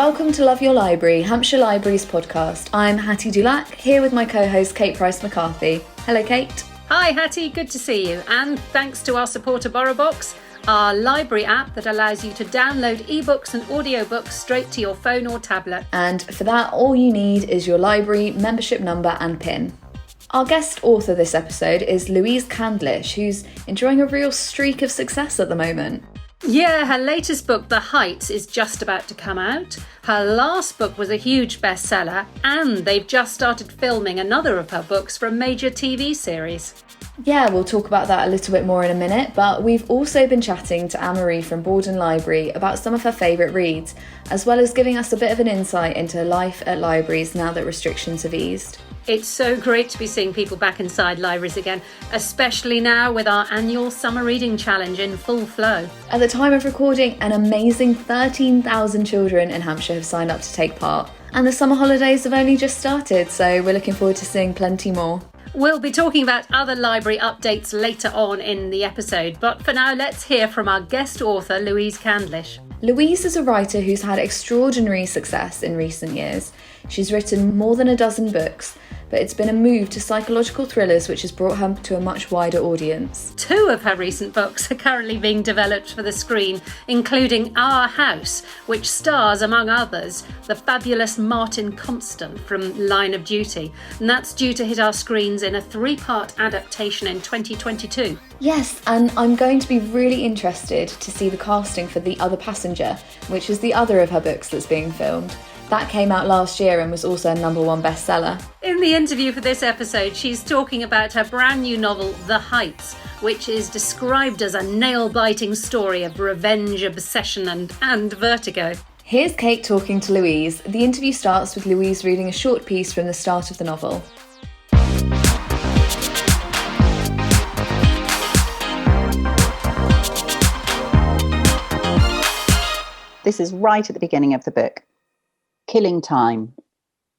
Welcome to Love Your Library, Hampshire Libraries podcast. I'm Hattie Dulac, here with my co-host Kate Price-McCarthy. Hello, Kate. Hi, Hattie. Good to see you. And thanks to our supporter BorrowBox, our library app that allows you to download ebooks and audiobooks straight to your phone or tablet. And for that, all you need is your library membership number and PIN. Our guest author this episode is Louise Candlish, who's enjoying a real streak of success at the moment. Yeah, her latest book, The Heights, is just about to come out. Her last book was a huge bestseller, and they've just started filming another of her books for a major TV series. Yeah, we'll talk about that a little bit more in a minute, but we've also been chatting to Anne-Marie from Bordon Library about some of her favourite reads, as well as giving us a bit of an insight into life at libraries now that restrictions have eased. It's so great to be seeing people back inside libraries again, especially now with our annual summer reading challenge in full flow. At the time of recording, an amazing 13,000 children in Hampshire have signed up to take part, and the summer holidays have only just started, so we're looking forward to seeing plenty more. We'll be talking about other library updates later on in the episode, but for now let's hear from our guest author Louise Candlish. Louise is a writer who's had extraordinary success in recent years. She's written more than a dozen books, but it's been a move to psychological thrillers which has brought her to a much wider audience. 2 of her recent books are currently being developed for the screen, including Our House, which stars, among others, the fabulous Martin Compston from Line of Duty, and that's due to hit our screens in a 3-part adaptation in 2022. Yes, and I'm going to be really interested to see the casting for The Other Passenger, which is the other of her books that's being filmed. That came out last year and was also a #1 bestseller. In the interview for this episode, she's talking about her brand new novel, The Heights, which is described as a nail-biting story of revenge, obsession and vertigo. Here's Kate talking to Louise. The interview starts with Louise reading a short piece from the start of the novel. This is right at the beginning of the book. Killing time.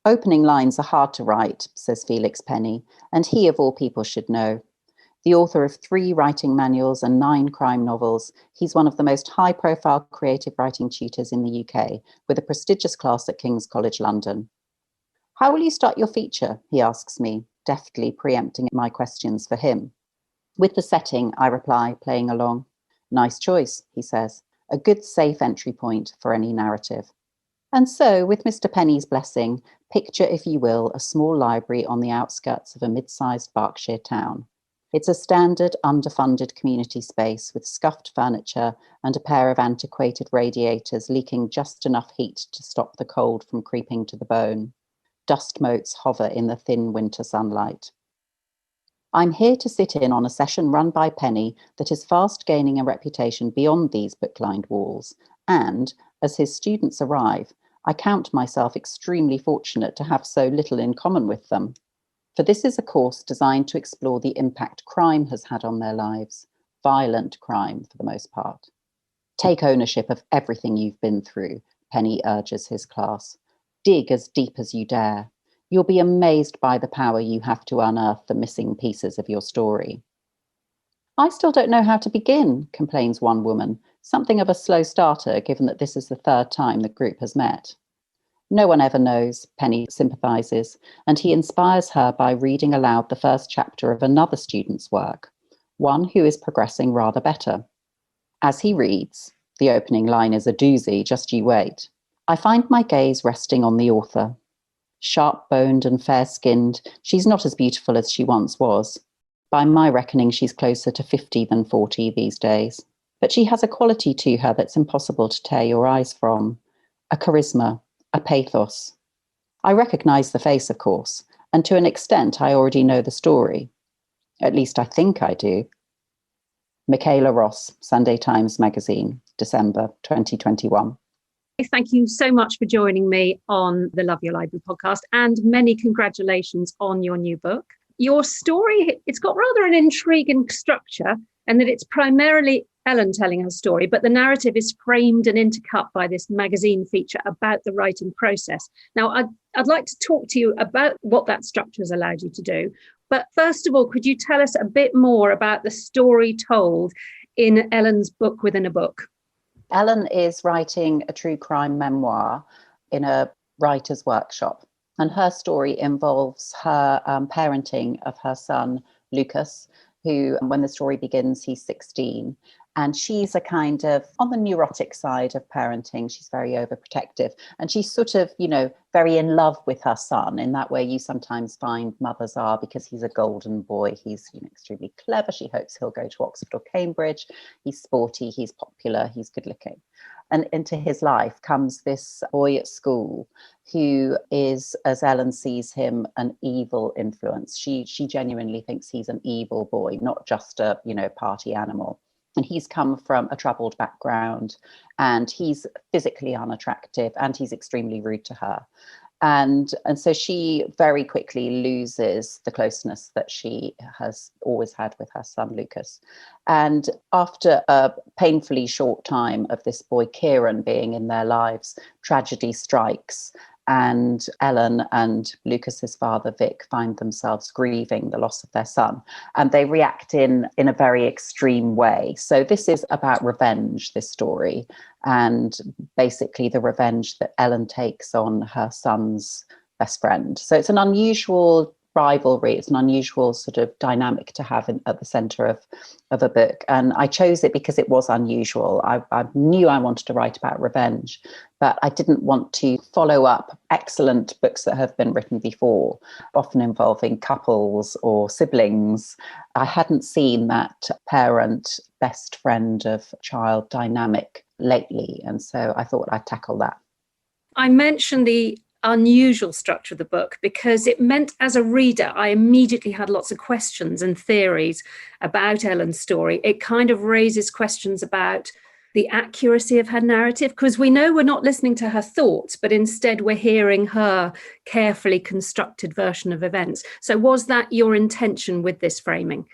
Opening lines are hard to write, says Felix Penny, and he of all people should know. The author of 3 writing manuals and 9 crime novels, he's one of the most high-profile creative writing tutors in the UK, with a prestigious class at King's College London. How will you start your feature? He asks me, deftly preempting my questions for him. With the setting, I reply, playing along. Nice choice, he says. A good safe entry point for any narrative. And so, with Mr. Penny's blessing, picture, if you will, a small library on the outskirts of a mid-sized Berkshire town. It's a standard, underfunded community space with scuffed furniture and a pair of antiquated radiators leaking just enough heat to stop the cold from creeping to the bone. Dust motes hover in the thin winter sunlight. I'm here to sit in on a session run by Penny that is fast gaining a reputation beyond these book-lined walls, and, as his students arrive, I count myself extremely fortunate to have so little in common with them. For this is a course designed to explore the impact crime has had on their lives, violent crime for the most part. Take ownership of everything you've been through, Penny urges his class. Dig as deep as you dare. You'll be amazed by the power you have to unearth the missing pieces of your story. I still don't know how to begin, complains one woman, something of a slow starter given that this is the 3rd time the group has met. No one ever knows, Penny sympathises, and he inspires her by reading aloud the first chapter of another student's work, one who is progressing rather better. As he reads, the opening line is a doozy, just you wait, I find my gaze resting on the author. Sharp-boned and fair-skinned, she's not as beautiful as she once was. By my reckoning, she's closer to 50 than 40 these days. But she has a quality to her that's impossible to tear your eyes from. A charisma, a pathos. I recognise the face, of course, and to an extent I already know the story. At least I think I do. Michaela Ross, Sunday Times Magazine, December 2021. Thank you so much for joining me on the Love Your Library podcast, and many congratulations on your new book. Your story, it's got rather an intriguing structure, and that it's primarily Ellen telling her story, but the narrative is framed and intercut by this magazine feature about the writing process. Now, I'd like to talk to you about what that structure has allowed you to do. But first of all, could you tell us a bit more about the story told in Ellen's book within a book? Ellen is writing a true crime memoir in a writer's workshop. And her story involves her parenting of her son, Lucas, who, when the story begins, he's 16. And she's a kind of on the neurotic side of parenting. She's very overprotective. And she's sort of, very in love with her son in that way you sometimes find mothers are, because he's a golden boy. He's extremely clever. She hopes he'll go to Oxford or Cambridge. He's sporty, he's popular, he's good looking. And into his life comes this boy at school who is, as Ellen sees him, an evil influence. She genuinely thinks he's an evil boy, not just a, party animal. And he's come from a troubled background, and he's physically unattractive, and he's extremely rude to her. And so she very quickly loses the closeness that she has always had with her son, Lucas. And after a painfully short time of this boy, Kieran, being in their lives, tragedy strikes. And Ellen and Lucas's father, Vic, find themselves grieving the loss of their son. And they react in a very extreme way. So this is about revenge, this story. And basically the revenge that Ellen takes on her son's best friend. So it's an unusual rivalry. It's an unusual sort of dynamic to have at the centre of a book. And I chose it because it was unusual. I knew I wanted to write about revenge, but I didn't want to follow up excellent books that have been written before, often involving couples or siblings. I hadn't seen that parent, best friend of child dynamic lately. And so I thought I'd tackle that. I mentioned the unusual structure of the book because it meant, as a reader, I immediately had lots of questions and theories about Ellen's story. It kind of raises questions about the accuracy of her narrative, because we know we're not listening to her thoughts, but instead we're hearing her carefully constructed version of events. So was that your intention with this framing?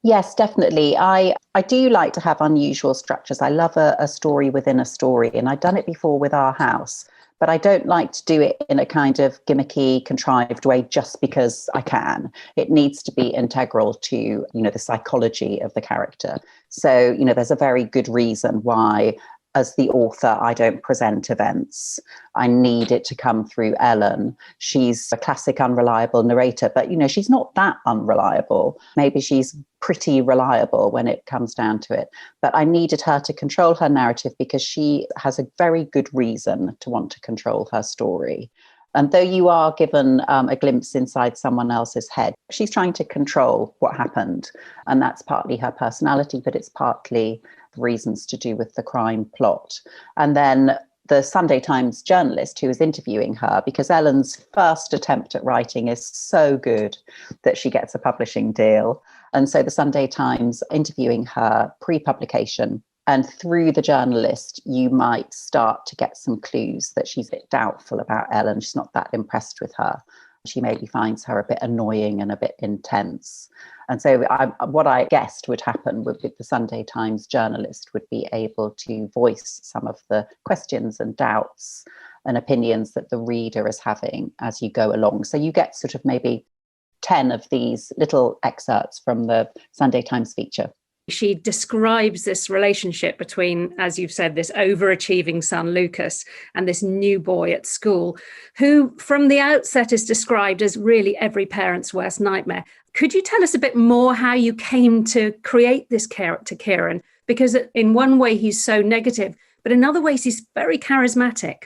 Yes, definitely. I do like to have unusual structures. I love a story within a story, and I've done it before with Our House. But I don't like to do it in a kind of gimmicky, contrived way just because I can. It needs to be integral to, the psychology of the character. So, there's a very good reason why, as the author, I don't present events. I need it to come through Ellen. She's a classic unreliable narrator, but, she's not that unreliable. Maybe she's pretty reliable when it comes down to it. But I needed her to control her narrative because she has a very good reason to want to control her story. And though you are given a glimpse inside someone else's head, she's trying to control what happened. And that's partly her personality, but it's partly reasons to do with the crime plot. And then the Sunday Times journalist who was interviewing her, because Ellen's first attempt at writing is so good that she gets a publishing deal. And so the Sunday Times interviewing her pre-publication, and through the journalist, you might start to get some clues that she's a bit doubtful about Ellen. She's not that impressed with her. She maybe finds her a bit annoying and a bit intense. And so what I guessed would happen with the Sunday Times journalist would be able to voice some of the questions and doubts and opinions that the reader is having as you go along. So you get sort of maybe 10 of these little excerpts from the Sunday Times feature. She describes this relationship between, as you've said, this overachieving son, Lucas, and this new boy at school, who from the outset is described as really every parent's worst nightmare. Could you tell us a bit more how you came to create this character, Kieran? Because in one way, he's so negative, but in other ways, he's very charismatic.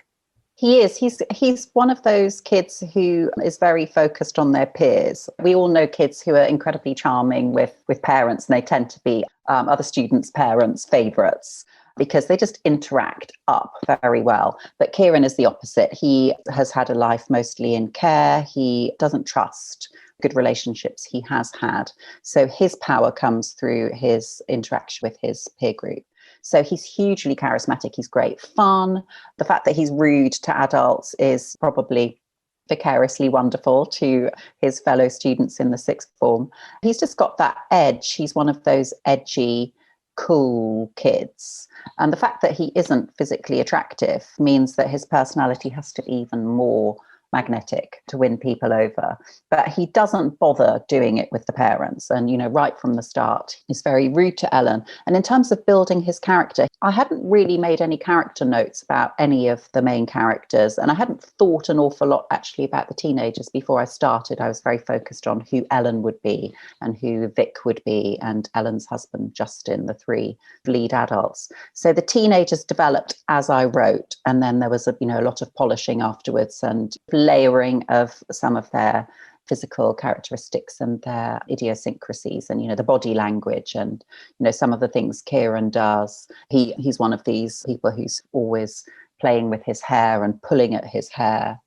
He is. He's one of those kids who is very focused on their peers. We all know kids who are incredibly charming with parents, and they tend to be other students' parents' favourites because they just interact up very well. But Kieran is the opposite. He has had a life mostly in care. He doesn't trust good relationships he has had. So his power comes through his interaction with his peer group. So he's hugely charismatic. He's great fun. The fact that he's rude to adults is probably vicariously wonderful to his fellow students in the sixth form. He's just got that edge. He's one of those edgy, cool kids. And the fact that he isn't physically attractive means that his personality has to be even more magnetic to win people over. But he doesn't bother doing it with the parents. And, right from the start, he's very rude to Ellen. And in terms of building his character, I hadn't really made any character notes about any of the main characters. And I hadn't thought an awful lot actually about the teenagers before I started. I was very focused on who Ellen would be and who Vic would be and Ellen's husband, Justin, the three lead adults. So the teenagers developed as I wrote. And then there was a lot of polishing afterwards and layering of some of their physical characteristics and their idiosyncrasies and the body language and some of the things Kieran does. He's one of these people who's always playing with his hair and pulling at his hair.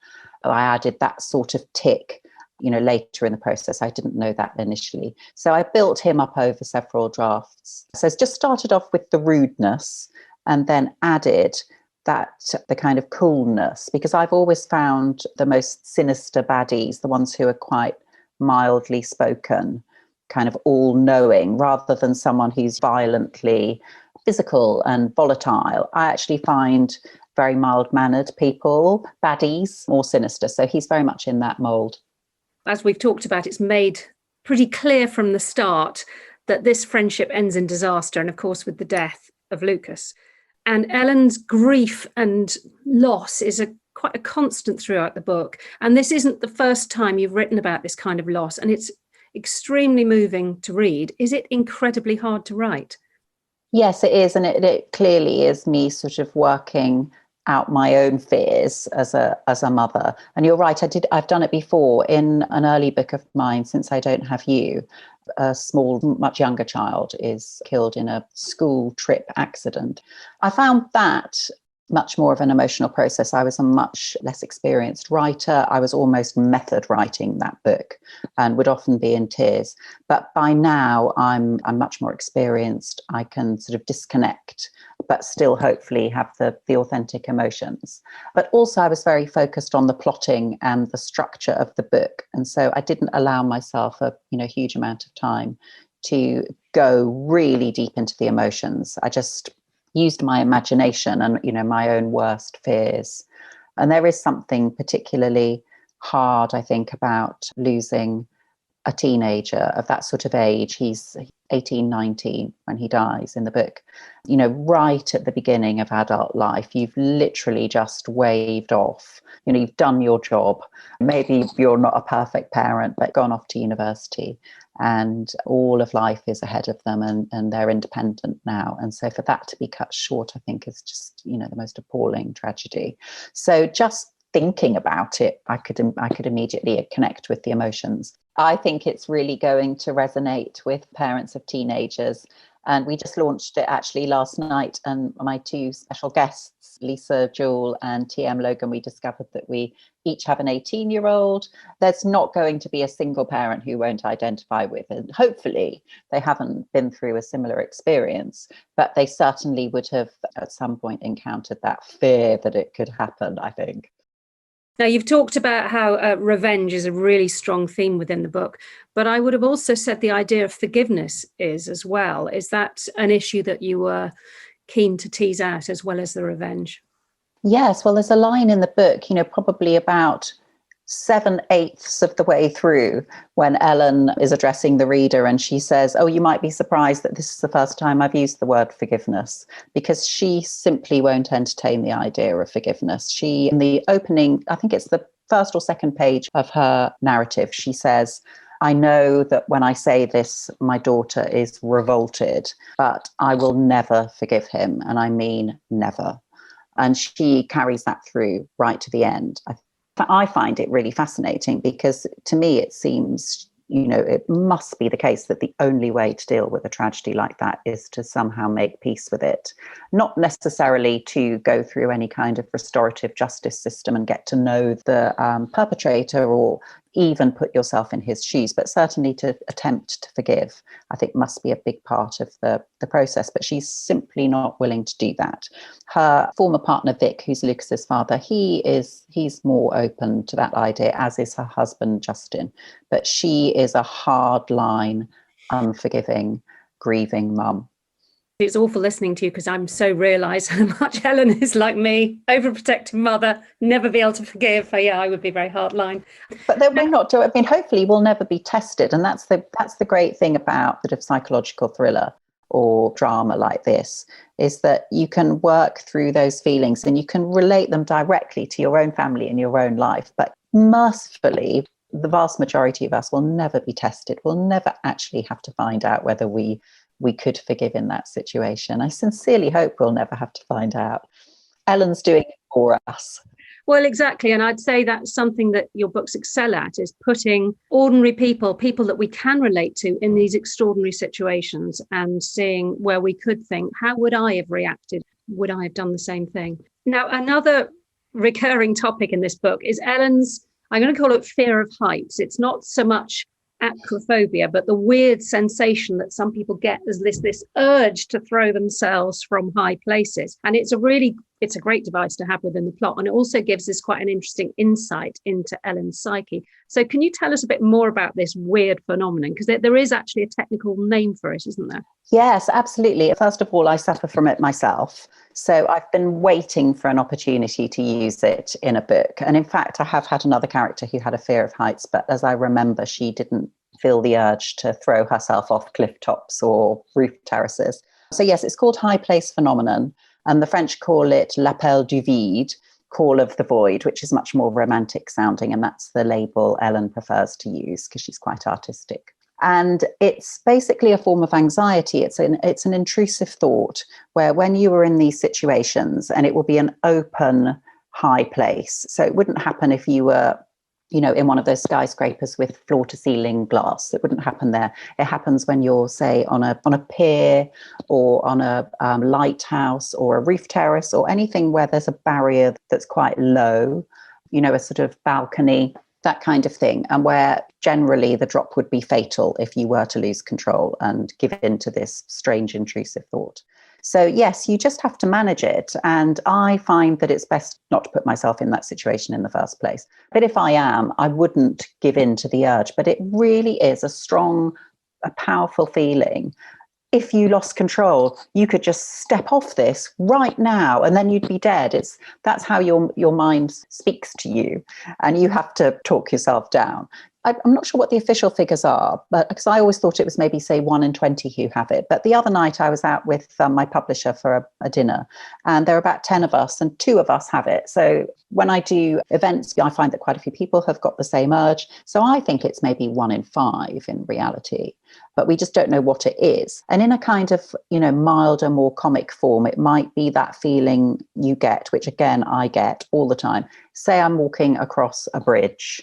I added that sort of tick later in the process. I didn't know that initially, so I built him up over several drafts. So it's just started off with the rudeness and then added the kind of coolness, because I've always found the most sinister baddies, the ones who are quite mildly spoken, kind of all-knowing, rather than someone who's violently physical and volatile. I actually find very mild-mannered people, baddies, more sinister. So he's very much in that mould. As we've talked about, it's made pretty clear from the start that this friendship ends in disaster, and of course with the death of Lucas. And Ellen's grief and loss is quite a constant throughout the book. And this isn't the first time you've written about this kind of loss, and it's extremely moving to read. Is it incredibly hard to write? Yes, it is. And it clearly is me sort of working out my own fears as a mother. And you're right, I've done it before in an early book of mine, Since I Don't Have You. A small, much younger child is killed in a school trip accident. I found that much more of an emotional process. I was a much less experienced writer. I was almost method writing that book and would often be in tears. But by now I'm much more experienced. I can sort of disconnect, but still hopefully have the authentic emotions. But also I was very focused on the plotting and the structure of the book. And so I didn't allow myself a huge amount of time to go really deep into the emotions. I just used my imagination and my own worst fears. And there is something particularly hard, I think, about losing a teenager of that sort of age. He's 18, 19 when he dies in the book. Right at the beginning of adult life, you've literally just waved off. You've done your job. Maybe you're not a perfect parent, but gone off to university and all of life is ahead of them and they're independent now. And so for that to be cut short, I think is just, the most appalling tragedy. So just thinking about it, I could immediately connect with the emotions. I think it's really going to resonate with parents of teenagers. And we just launched it actually last night. And my two special guests, Lisa Jewell and TM Logan, we discovered that we each have an 18-year-old. There's not going to be a single parent who won't identify with it. And hopefully they haven't been through a similar experience, but they certainly would have at some point encountered that fear that it could happen, I think. Now, you've talked about how revenge is a really strong theme within the book, but I would have also said the idea of forgiveness is as well. Is that an issue that you were keen to tease out as well as the revenge? Yes, well, there's a line in the book, probably about 7/8 of the way through when Ellen is addressing the reader and she says, "Oh, you might be surprised that this is the first time I've used the word forgiveness," because she simply won't entertain the idea of forgiveness. She, in the opening, I think it's the first or second page of her narrative, she says, "I know that when I say this, my daughter is revolted, but I will never forgive him. And I mean never." And she carries that through right to the end. I find it really fascinating because to me it seems, it must be the case that the only way to deal with a tragedy like that is to somehow make peace with it. Not necessarily to go through any kind of restorative justice system and get to know the perpetrator or even put yourself in his shoes, but certainly to attempt to forgive, I think must be a big part of the process. But she's simply not willing to do that. Her former partner, Vic, who's Lucas's father, he's more open to that idea, as is her husband, Justin. But she is a hardline, unforgiving, grieving mum. It's awful listening to you because I'm so realise how much Ellen is like me, overprotective mother, never be able to forgive. Yeah, I would be very hardline. But then we're not. I mean, hopefully we'll never be tested, and that's the great thing about sort of psychological thriller or drama like this, is that you can work through those feelings and you can relate them directly to your own family and your own life. But mercifully, the vast majority of us will never be tested. We'll never actually have to find out whether we could forgive in that situation. I sincerely hope we'll never have to find out. Ellen's doing it for us. Well, exactly. And I'd say that's something that your books excel at, is putting ordinary people that we can relate to in these extraordinary situations and seeing where we could think, how would I have reacted? Would I have done the same thing? Now, another recurring topic in this book is Ellen's, I'm going to call it fear of heights. It's not so much acrophobia, but the weird sensation that some people get as this urge to throw themselves from high places. And it's a great device to have within the plot. And it also gives us quite an interesting insight into Ellen's psyche. So can you tell us a bit more about this weird phenomenon? Because there is actually a technical name for it, isn't there? Yes, absolutely. First of all, I suffer from it myself. So I've been waiting for an opportunity to use it in a book. And in fact, I have had another character who had a fear of heights, but as I remember, she didn't feel the urge to throw herself off cliff tops or roof terraces. So yes, it's called high place phenomenon. And the French call it l'appel du vide, call of the void, which is much more romantic sounding. And that's the label Ellen prefers to use because she's quite artistic. And it's basically a form of anxiety. It's an intrusive thought where when you are in these situations, and it will be an open high place. So it wouldn't happen if you were, in one of those skyscrapers with floor to ceiling glass. It wouldn't happen there. It happens when you're, say, on a pier or on a lighthouse or a roof terrace or anything where there's a barrier that's quite low, a sort of balcony, that kind of thing, and where generally the drop would be fatal if you were to lose control and give in to this strange intrusive thought. So yes, you just have to manage it. And I find that it's best not to put myself in that situation in the first place. But if I am, I wouldn't give in to the urge. But it really is a powerful feeling. If you lost control, you could just step off this right now and then you'd be dead. That's how your mind speaks to you, and you have to talk yourself down. I'm not sure what the official figures are, but because I always thought it was maybe, say, 1 in 20 who have it. But the other night I was out with my publisher for a dinner, and there are about 10 of us and 2 of us have it. So when I do events, I find that quite a few people have got the same urge. So I think it's maybe 1 in 5 in reality, but we just don't know what it is. And in a kind of, milder, more comic form, it might be that feeling you get, which again, I get all the time. Say I'm walking across a bridge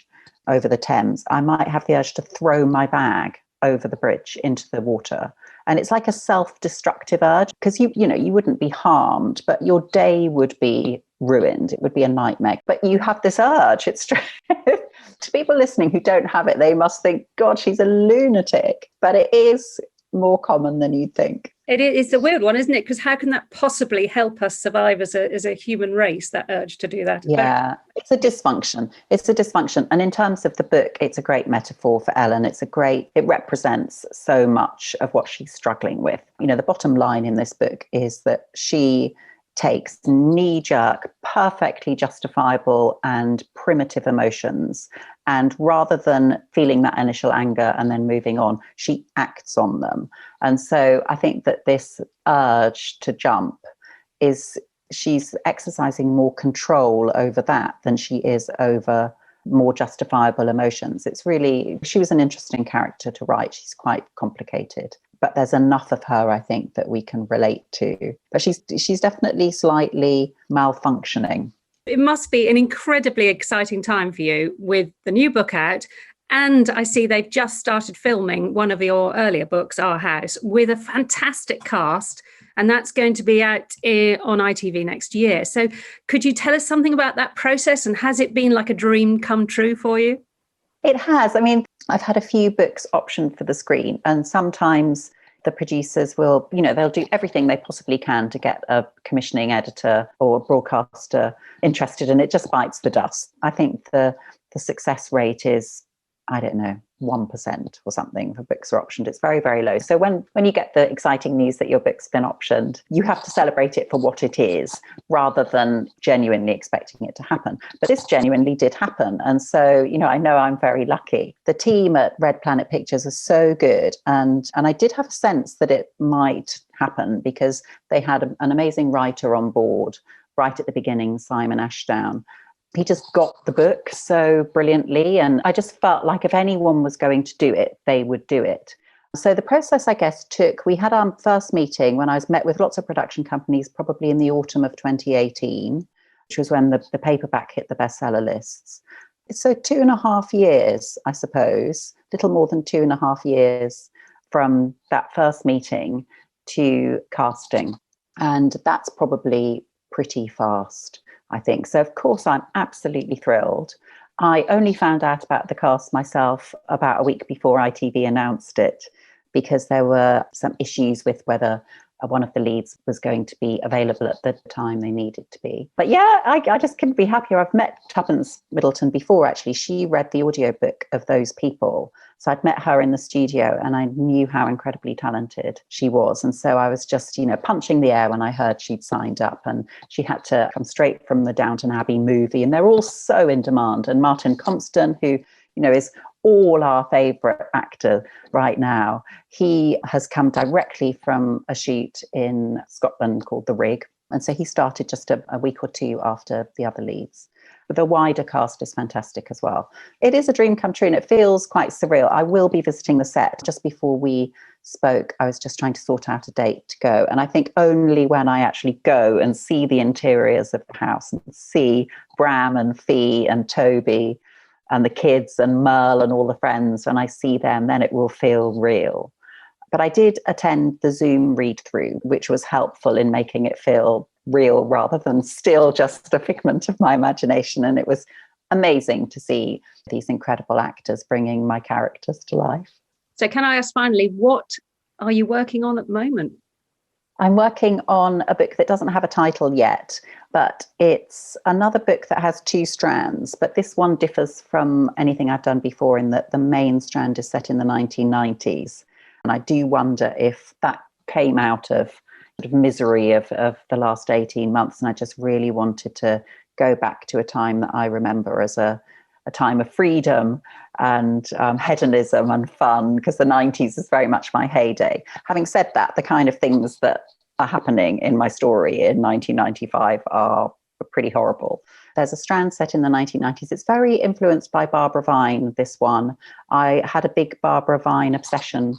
over the Thames, I might have the urge to throw my bag over the bridge into the water. And it's like a self-destructive urge because you wouldn't be harmed, but your day would be ruined. It would be a nightmare. But you have this urge. It's true. To people listening who don't have it, they must think, God, she's a lunatic. But it is more common than you'd think. It's a weird one, isn't it? Because how can that possibly help us survive as a human race, that urge to do that? Yeah, it's a dysfunction. And in terms of the book, it's a great metaphor for Ellen. It represents so much of what she's struggling with. The bottom line in this book is that she takes knee-jerk, perfectly justifiable and primitive emotions, and rather than feeling that initial anger and then moving on, she acts on them. And so I think that this urge to jump she's exercising more control over that than she is over more justifiable emotions. She was an interesting character to write. She's quite complicated, but there's enough of her, I think, that we can relate to. But she's definitely slightly malfunctioning. It must be an incredibly exciting time for you with the new book out. And I see they've just started filming one of your earlier books, Our House, with a fantastic cast. And that's going to be out on ITV next year. So could you tell us something about that process? And has it been like a dream come true for you? It has. I mean, I've had a few books optioned for the screen, and sometimes the producers will, they'll do everything they possibly can to get a commissioning editor or a broadcaster interested, and it just bites the dust. I think the success rate is I don't know, 1% or something for books are optioned. It's very, very low. So when you get the exciting news that your book's been optioned, you have to celebrate it for what it is rather than genuinely expecting it to happen. But this genuinely did happen. And so, I know I'm very lucky. The team at Red Planet Pictures are so good. And I did have a sense that it might happen because they had an amazing writer on board right at the beginning, Simon Ashdown. He just got the book so brilliantly. And I just felt like if anyone was going to do it, they would do it. So the process, I guess, we had our first meeting when I was met with lots of production companies, probably in the autumn of 2018, which was when the paperback hit the bestseller lists. So 2.5 years, I suppose, little more than 2.5 years from that first meeting to casting. And that's probably pretty fast, I think. So, of course, I'm absolutely thrilled. I only found out about the cast myself about a week before ITV announced it, because there were some issues with whether one of the leads was going to be available at the time they needed to be. But yeah, I just couldn't be happier. I've met Tuppence Middleton before, actually. She read the audiobook of Those People. So I'd met her in the studio and I knew how incredibly talented she was. And so I was just, punching the air when I heard she'd signed up, and she had to come straight from the Downton Abbey movie. And they're all so in demand. And Martin Compston, who, is all our favourite actor right now, he has come directly from a shoot in Scotland called The Rig. And so he started just a week or two after the other leads. But the wider cast is fantastic as well. It is a dream come true and it feels quite surreal. I will be visiting the set. Just before we spoke, I was just trying to sort out a date to go. And I think only when I actually go and see the interiors of the house and see Bram and Fee and Toby and the kids and Merle and all the friends, when I see them, then it will feel real. But I did attend the Zoom read-through, which was helpful in making it feel real rather than still just a figment of my imagination. And it was amazing to see these incredible actors bringing my characters to life. So can I ask finally, what are you working on at the moment? I'm working on a book that doesn't have a title yet, but it's another book that has two strands. But this one differs from anything I've done before in that the main strand is set in the 1990s. And I do wonder if that came out of sort of misery of the last 18 months. And I just really wanted to go back to a time that I remember as a time of freedom and hedonism and fun, because the 90s is very much my heyday. Having said that, the kind of things that are happening in my story in 1995 are pretty horrible. There's a strand set in the 1990s. It's very influenced by Barbara Vine, this one. I had a big Barbara Vine obsession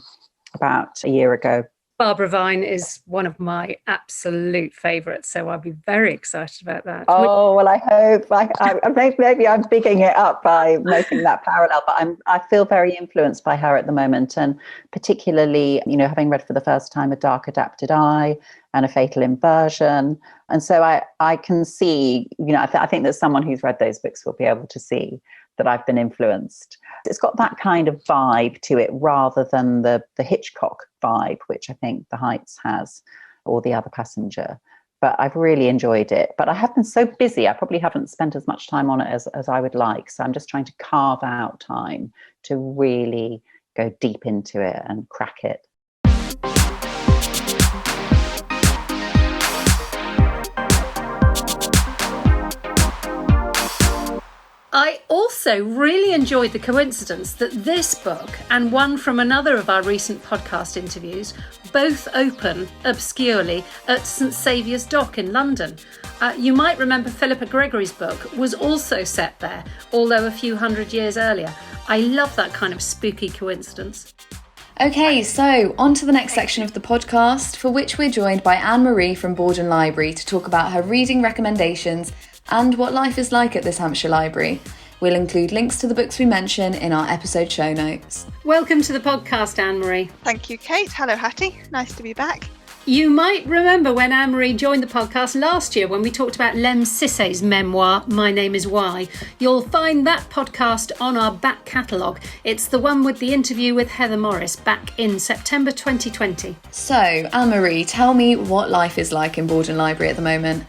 about a year ago. Barbara Vine is one of my absolute favourites, so I'll be very excited about that. Oh, well, I hope. Maybe I'm bigging it up by making that parallel, but I feel very influenced by her at the moment, and particularly, having read for the first time A Dark Adapted Eye and A Fatal Inversion. And so I can see, I think that someone who's read those books will be able to see that I've been influenced. It's got that kind of vibe to it rather than the Hitchcock vibe, which I think The Heights has, or The Other Passenger. But I've really enjoyed it. But I have been so busy, I probably haven't spent as much time on it as I would like. So I'm just trying to carve out time to really go deep into it and crack it. I also really enjoyed the coincidence that this book and one from another of our recent podcast interviews both open obscurely at St Saviour's Dock in London. You might remember Philippa Gregory's book was also set there, although a few hundred years earlier. I love that kind of spooky coincidence. Okay, so on to the next section of the podcast, for which we're joined by Anne-Marie from Bordon Library to talk about her reading recommendations and what life is like at this Hampshire library. We'll include links to the books we mention in our episode show notes. Welcome to the podcast, Anne-Marie. Thank you, Kate. Hello, Hattie. Nice to be back. You might remember when Anne-Marie joined the podcast last year when we talked about Lem Sissay's memoir, My Name is Why. You'll find that podcast on our back catalogue. It's the one with the interview with Heather Morris back in September 2020. So, Anne-Marie, tell me what life is like in Bordon Library at the moment.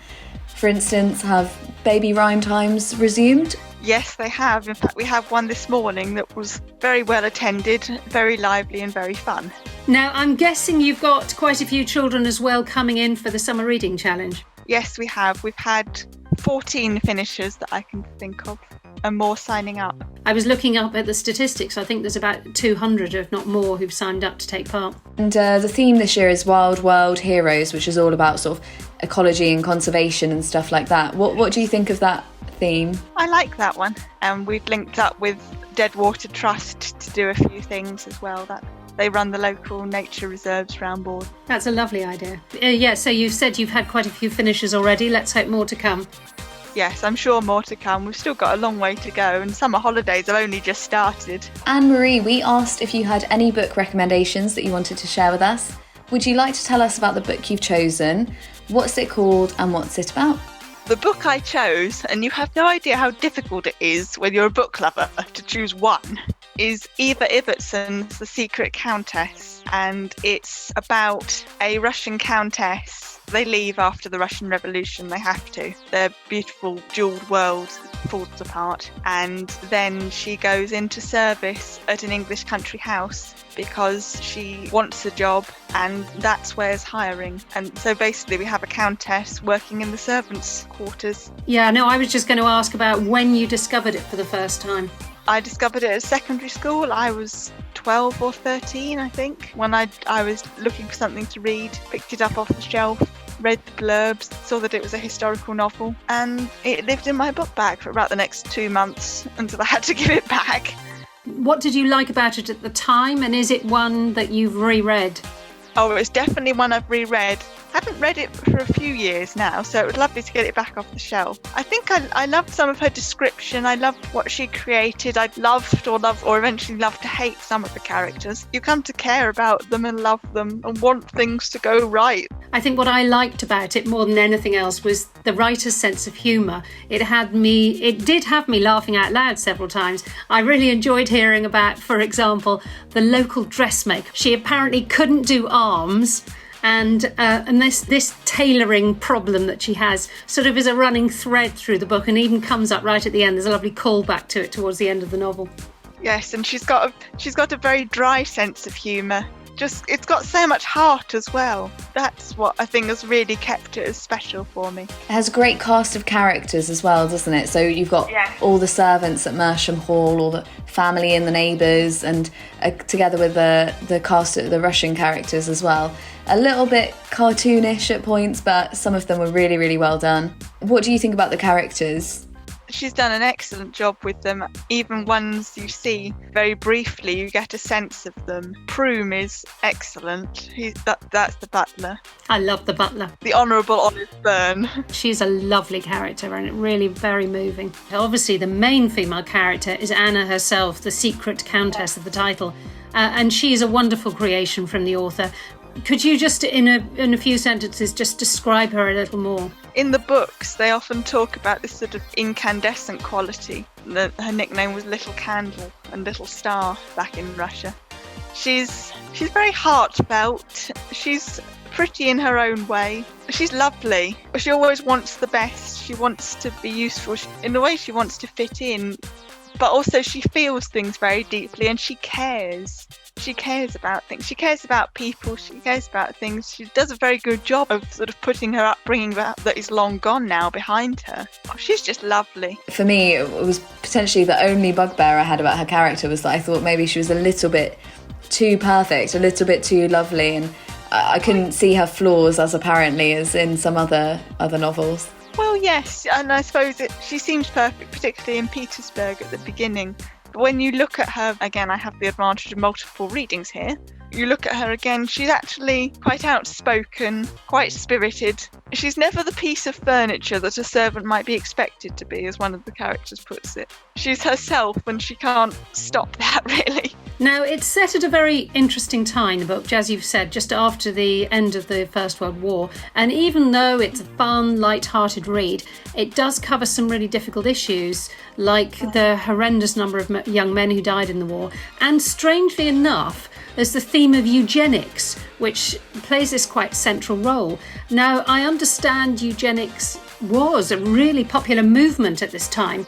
For instance, have baby rhyme times resumed? Yes, they have. In fact, we have one this morning that was very well attended, very lively and very fun. Now, I'm guessing you've got quite a few children as well coming in for the Summer Reading Challenge. Yes, we have. We've had 14 finishers that I can think of and more signing up. I was looking up at the statistics. I think there's about 200, if not more, who've signed up to take part. And the theme this year is Wild World Heroes, which is all about sort of ecology and conservation and stuff like that. What do you think of that theme? I like that one. And we've linked up with Deadwater Trust to do a few things as well. That they run the local nature reserves around Bordon. That's a lovely idea. So you've said you've had quite a few finishers already. Let's hope more to come. Yes, I'm sure more to come. We've still got a long way to go and summer holidays have only just started. Anne-Marie, we asked if you had any book recommendations that you wanted to share with us. Would you like to tell us about the book you've chosen? What's it called and what's it about? The book I chose, and you have no idea how difficult it is when you're a book lover to choose one, is Eva Ibbotson's The Secret Countess. And it's about a Russian countess. They leave after the Russian Revolution, they have to. Their beautiful jewelled world falls apart. And then she goes into service at an English country house because she wants a job and that's where's hiring. And so basically we have a countess working in the servants' quarters. Yeah, no, I was just going to ask about when you discovered it for the first time. I discovered it at secondary school. I was 12 or 13, I think, when I was looking for something to read, picked it up off the shelf, read the blurbs, saw that it was a historical novel, and it lived in my book bag for about the next 2 months until I had to give it back. What did you like about it at the time, and is it one that you've reread? Oh, it's definitely one I've reread. I haven't read it for a few years now, so it was lovely to get it back off the shelf. I think I loved some of her description. I loved what she created. I loved or eventually loved to hate some of the characters. You come to care about them and love them and want things to go right. I think what I liked about it more than anything else was the writer's sense of humour. It did have me laughing out loud several times. I really enjoyed hearing about, for example, the local dressmaker. She apparently couldn't do arms. And this tailoring problem that she has sort of is a running thread through the book and even comes up right at the end. There's a lovely callback to it towards the end of the novel. Yes, and she's got a very dry sense of humour. It's got so much heart as well. That's what I think has really kept it as special for me. It has a great cast of characters as well, doesn't it? So you've got all the servants at Mersham Hall, all the family and the neighbours, and together with the cast of the Russian characters as well. A little bit cartoonish at points, but some of them were really, really well done. What do you think about the characters? She's done an excellent job with them. Even ones you see very briefly, you get a sense of them. Prune is excellent. That's the butler. I love the butler. The Honourable Honest Byrne. She's a lovely character and really very moving. Obviously, the main female character is Anna herself, the Secret Countess of the title. And she's a wonderful creation from the author. Could you just, in a few sentences, just describe her a little more? In the books, they often talk about this sort of incandescent quality. Her nickname was Little Candle and Little Star back in Russia. She's very heartfelt. She's pretty in her own way. She's lovely. She always wants the best. She wants to be useful. In a way, she wants to fit in. But also she feels things very deeply and she cares. She cares about things. She cares about people. She cares about things. She does a very good job of sort of putting her upbringing that is long gone now behind her. Oh, she's just lovely. For me, it was potentially the only bugbear I had about her character was that I thought maybe she was a little bit too perfect, a little bit too lovely, and I couldn't see her flaws as apparently as in some other novels. Well, yes, and I suppose she seems perfect, particularly in Petersburg at the beginning. But when you look at her, again, I have the advantage of multiple readings here. You look at her again, she's actually quite outspoken, quite spirited. She's never the piece of furniture that a servant might be expected to be, as one of the characters puts it. She's herself and she can't stop that, really. Now, it's set at a very interesting time, the book, as you've said, just after the end of the First World War. And even though it's a fun, light-hearted read, it does cover some really difficult issues, like the horrendous number of young men who died in the war. And strangely enough, there's the theme of eugenics, which plays this quite central role. Now, I understand eugenics was a really popular movement at this time.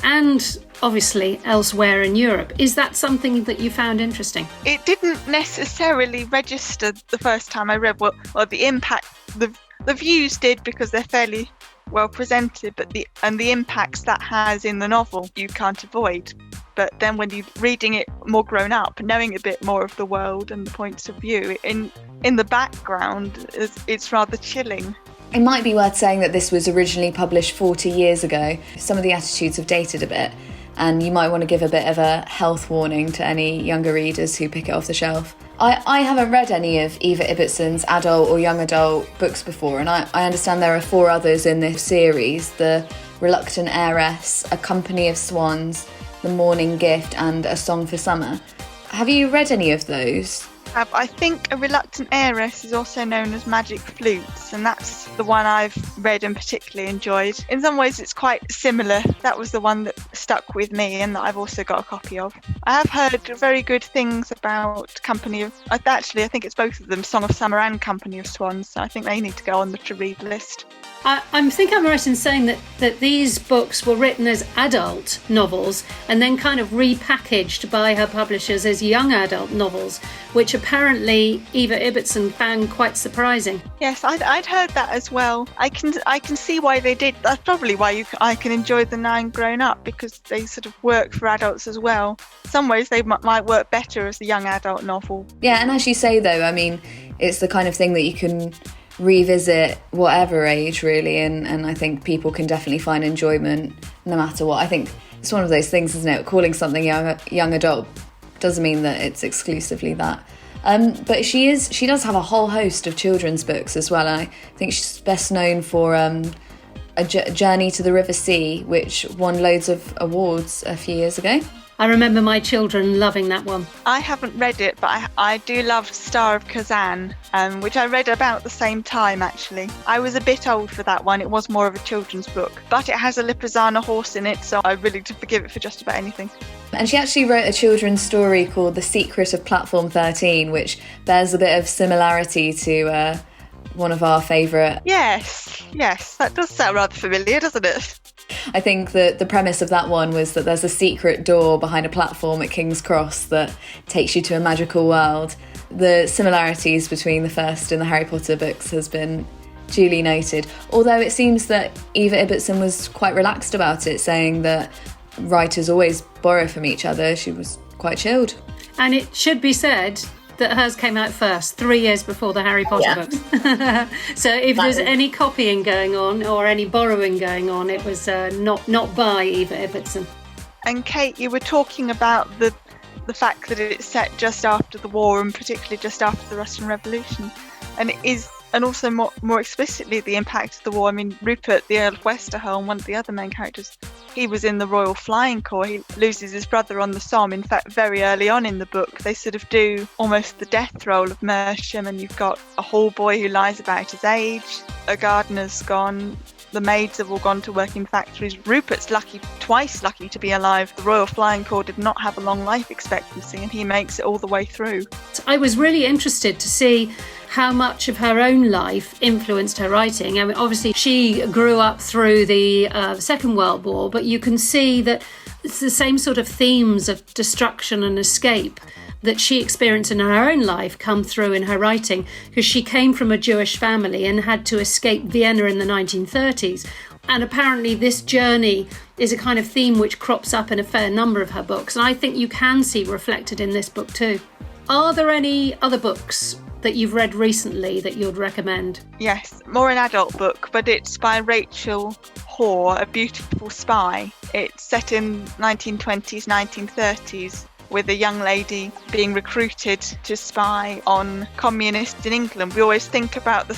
and obviously elsewhere in Europe. Is that something that you found interesting? It didn't necessarily register the first time I read the impact. The views did, because they're fairly well presented, but the impacts that has in the novel you can't avoid. But then when you're reading it more grown up, knowing a bit more of the world and the points of view, in the background, it's rather chilling. It might be worth saying that this was originally published 40 years ago. Some of the attitudes have dated a bit, and you might want to give a bit of a health warning to any younger readers who pick it off the shelf. I haven't read any of Eva Ibbotson's adult or young adult books before, and I understand there are 4 others in this series: The Reluctant Heiress, A Company of Swans, The Morning Gift, and A Song for Summer. Have you read any of those? I think A Reluctant Heiress is also known as Magic Flutes, and that's the one I've read and particularly enjoyed. In some ways it's quite similar. That was the one that stuck with me and that I've also got a copy of. I have heard very good things about I think it's both of them, Song of Summer and Company of Swans, so I think they need to go on the to-read list. I think I'm right in saying that these books were written as adult novels and then kind of repackaged by her publishers as young adult novels, which apparently Eva Ibbotson found quite surprising. Yes, I'd heard that as well. I can see why they did. That's probably why I can enjoy the 9 grown up, because they sort of work for adults as well. In some ways they might work better as a young adult novel. Yeah, and as you say though, I mean, it's the kind of thing that you can revisit whatever age really, and I think people can definitely find enjoyment no matter what. I think it's one of those things, isn't it? Calling something young adult doesn't mean that it's exclusively that. But she does have a whole host of children's books as well. And I think she's best known for A Journey to the River Sea, which won loads of awards a few years ago. I remember my children loving that one. I haven't read it, but I do love Star of Kazan, which I read about the same time, actually. I was a bit old for that one. It was more of a children's book, but it has a Lipizzaner horse in it, so I really do forgive it for just about anything. And she actually wrote a children's story called The Secret of Platform 13, which bears a bit of similarity to one of our favourite. Yes, that does sound rather familiar, doesn't it? I think that the premise of that one was that there's a secret door behind a platform at King's Cross that takes you to a magical world. The similarities between the first and the Harry Potter books has been duly noted, although it seems that Eva Ibbotson was quite relaxed about it, saying that writers always borrow from each other. She was quite chilled. And it should be said that hers came out first, 3 years before the Harry Potter books. So if there's any copying going on or any borrowing going on, it was not by Eva Ibbotson. And Kate, you were talking about the fact that it's set just after the war, and particularly just after the Russian Revolution, and also more explicitly the impact of the war. I mean, Rupert, the Earl of Westerholm, one of the other main characters, he was in the Royal Flying Corps. He loses his brother on the Somme. In fact, very early on in the book, they sort of do almost the death roll of Mersham, and you've got a hall boy who lies about his age, a gardener's gone, the maids have all gone to work in factories. Rupert's twice lucky to be alive. The Royal Flying Corps did not have a long life expectancy, and he makes it all the way through. I was really interested to see how much of her own life influenced her writing. I mean, obviously she grew up through the Second World War, but you can see that it's the same sort of themes of destruction and escape that she experienced in her own life come through in her writing, because she came from a Jewish family and had to escape Vienna in the 1930s. And apparently this journey is a kind of theme which crops up in a fair number of her books, and I think you can see reflected in this book too. Are there any other books that you've read recently that you'd recommend? Yes, more an adult book, but it's by Rachel Hore, A Beautiful Spy. It's set in 1920s, 1930s, with a young lady being recruited to spy on communists in England. We always think about the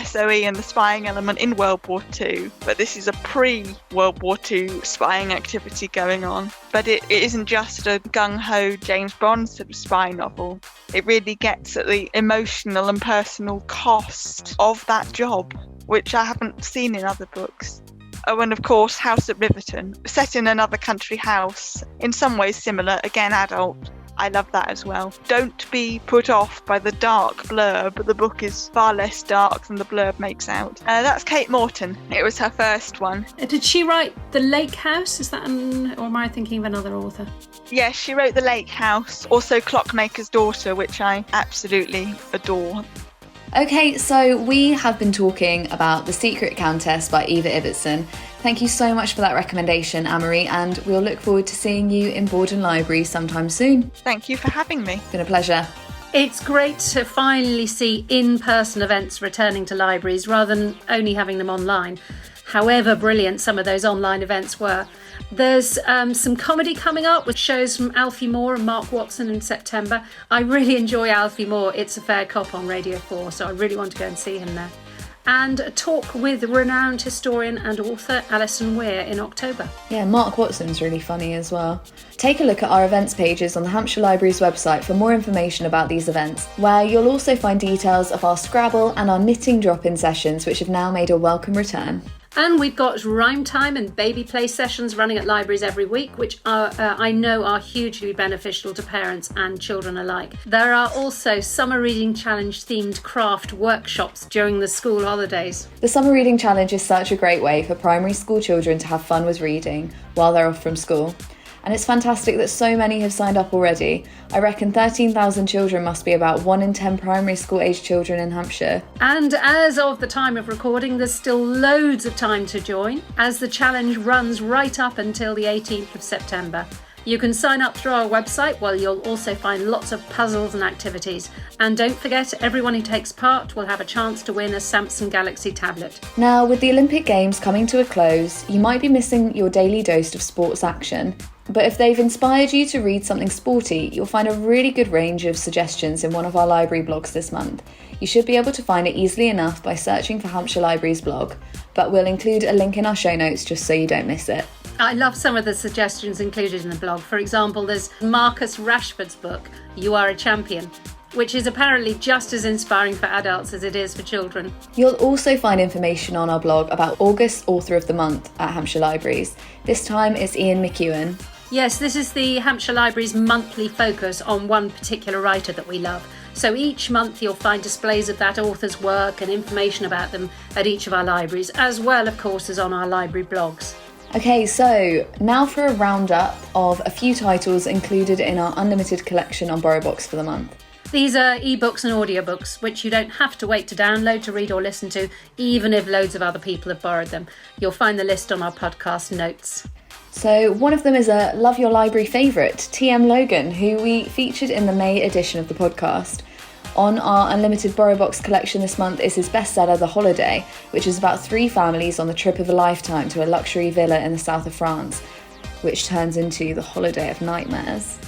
SOE and the spying element in World War II, but this is a pre-World War II spying activity going on. But it isn't just a gung-ho James Bond sort of spy novel. It really gets at the emotional and personal cost of that job, which I haven't seen in other books. Oh, and of course, House at Riverton, set in another country house, in some ways similar, again adult. I love that as well. Don't be put off by the dark blurb. The book is far less dark than the blurb makes out. That's Kate Morton. It was her first one. Did she write The Lake House? Is that or am I thinking of another author? Yes, she wrote The Lake House, also Clockmaker's Daughter, which I absolutely adore. Okay, so we have been talking about The Secret Countess by Eva Ibbotson. Thank you so much for that recommendation, Anne-Marie, and we'll look forward to seeing you in Bordon Library sometime soon. Thank you for having me. It's been a pleasure. It's great to finally see in-person events returning to libraries rather than only having them online, however brilliant some of those online events were. There's some comedy coming up with shows from Alfie Moore and Mark Watson in September. I really enjoy Alfie Moore. It's a fair cop on Radio 4, so I really want to go and see him there. And a talk with renowned historian and author Alison Weir in October. Yeah, Mark Watson's really funny as well. Take a look at our events pages on the Hampshire Library's website for more information about these events, where you'll also find details of our Scrabble and our knitting drop-in sessions, which have now made a welcome return. And we've got rhyme time and baby play sessions running at libraries every week, which I know are hugely beneficial to parents and children alike. There are also Summer Reading Challenge themed craft workshops during the school holidays. The Summer Reading Challenge is such a great way for primary school children to have fun with reading while they're off from school. And it's fantastic that so many have signed up already. I reckon 13,000 children must be about 1 in 10 primary school age children in Hampshire. And as of the time of recording, there's still loads of time to join, as the challenge runs right up until the 18th of September. You can sign up through our website, where you'll also find lots of puzzles and activities. And don't forget, everyone who takes part will have a chance to win a Samsung Galaxy tablet. Now, with the Olympic Games coming to a close, you might be missing your daily dose of sports action. But if they've inspired you to read something sporty, you'll find a really good range of suggestions in one of our library blogs this month. You should be able to find it easily enough by searching for Hampshire Library's blog, but we'll include a link in our show notes just so you don't miss it. I love some of the suggestions included in the blog. For example, there's Marcus Rashford's book, You Are a Champion, which is apparently just as inspiring for adults as it is for children. You'll also find information on our blog about August's Author of the Month at Hampshire Libraries. This time it's Ian McEwan. Yes, this is the Hampshire Library's monthly focus on one particular writer that we love. So each month you'll find displays of that author's work and information about them at each of our libraries, as well, of course, as on our library blogs. Okay, so now for a roundup of a few titles included in our unlimited collection on BorrowBox for the month. These are ebooks and audiobooks, which you don't have to wait to download to read or listen to, even if loads of other people have borrowed them. You'll find the list on our podcast notes. So one of them is a Love Your Library favourite, T.M. Logan, who we featured in the May edition of the podcast. On our unlimited BorrowBox collection this month is his bestseller, The Holiday, which is about 3 families on the trip of a lifetime to a luxury villa in the south of France, which turns into the holiday of nightmares.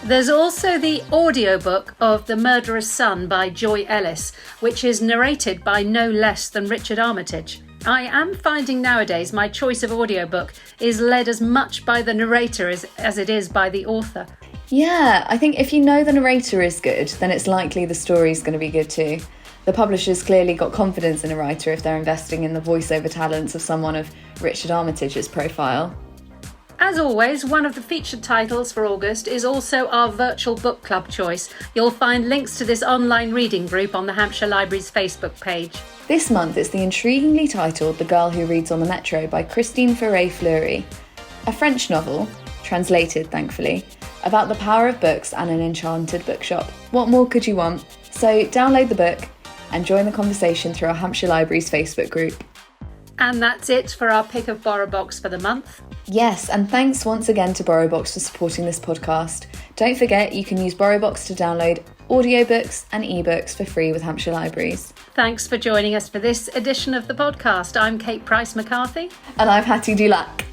There's also the audiobook of The Murderer's Son by Joy Ellis, which is narrated by no less than Richard Armitage. I am finding nowadays my choice of audiobook is led as much by the narrator as it is by the author. Yeah, I think if you know the narrator is good, then it's likely the story's going to be good too. The publisher's clearly got confidence in a writer if they're investing in the voiceover talents of someone of Richard Armitage's profile. As always, one of the featured titles for August is also our virtual book club choice. You'll find links to this online reading group on the Hampshire Library's Facebook page. This month it's the intriguingly titled The Girl Who Reads on the Metro by Christine Ferré-Fleury, a French novel, translated thankfully, about the power of books and an enchanted bookshop. What more could you want? So download the book and join the conversation through our Hampshire Library's Facebook group. And that's it for our pick of BorrowBox for the month. Yes, and thanks once again to BorrowBox for supporting this podcast. Don't forget you can use BorrowBox to download audiobooks and ebooks for free with Hampshire Libraries. Thanks for joining us for this edition of the podcast. I'm Kate Price-McCarthy. And I'm Hattie Dulac.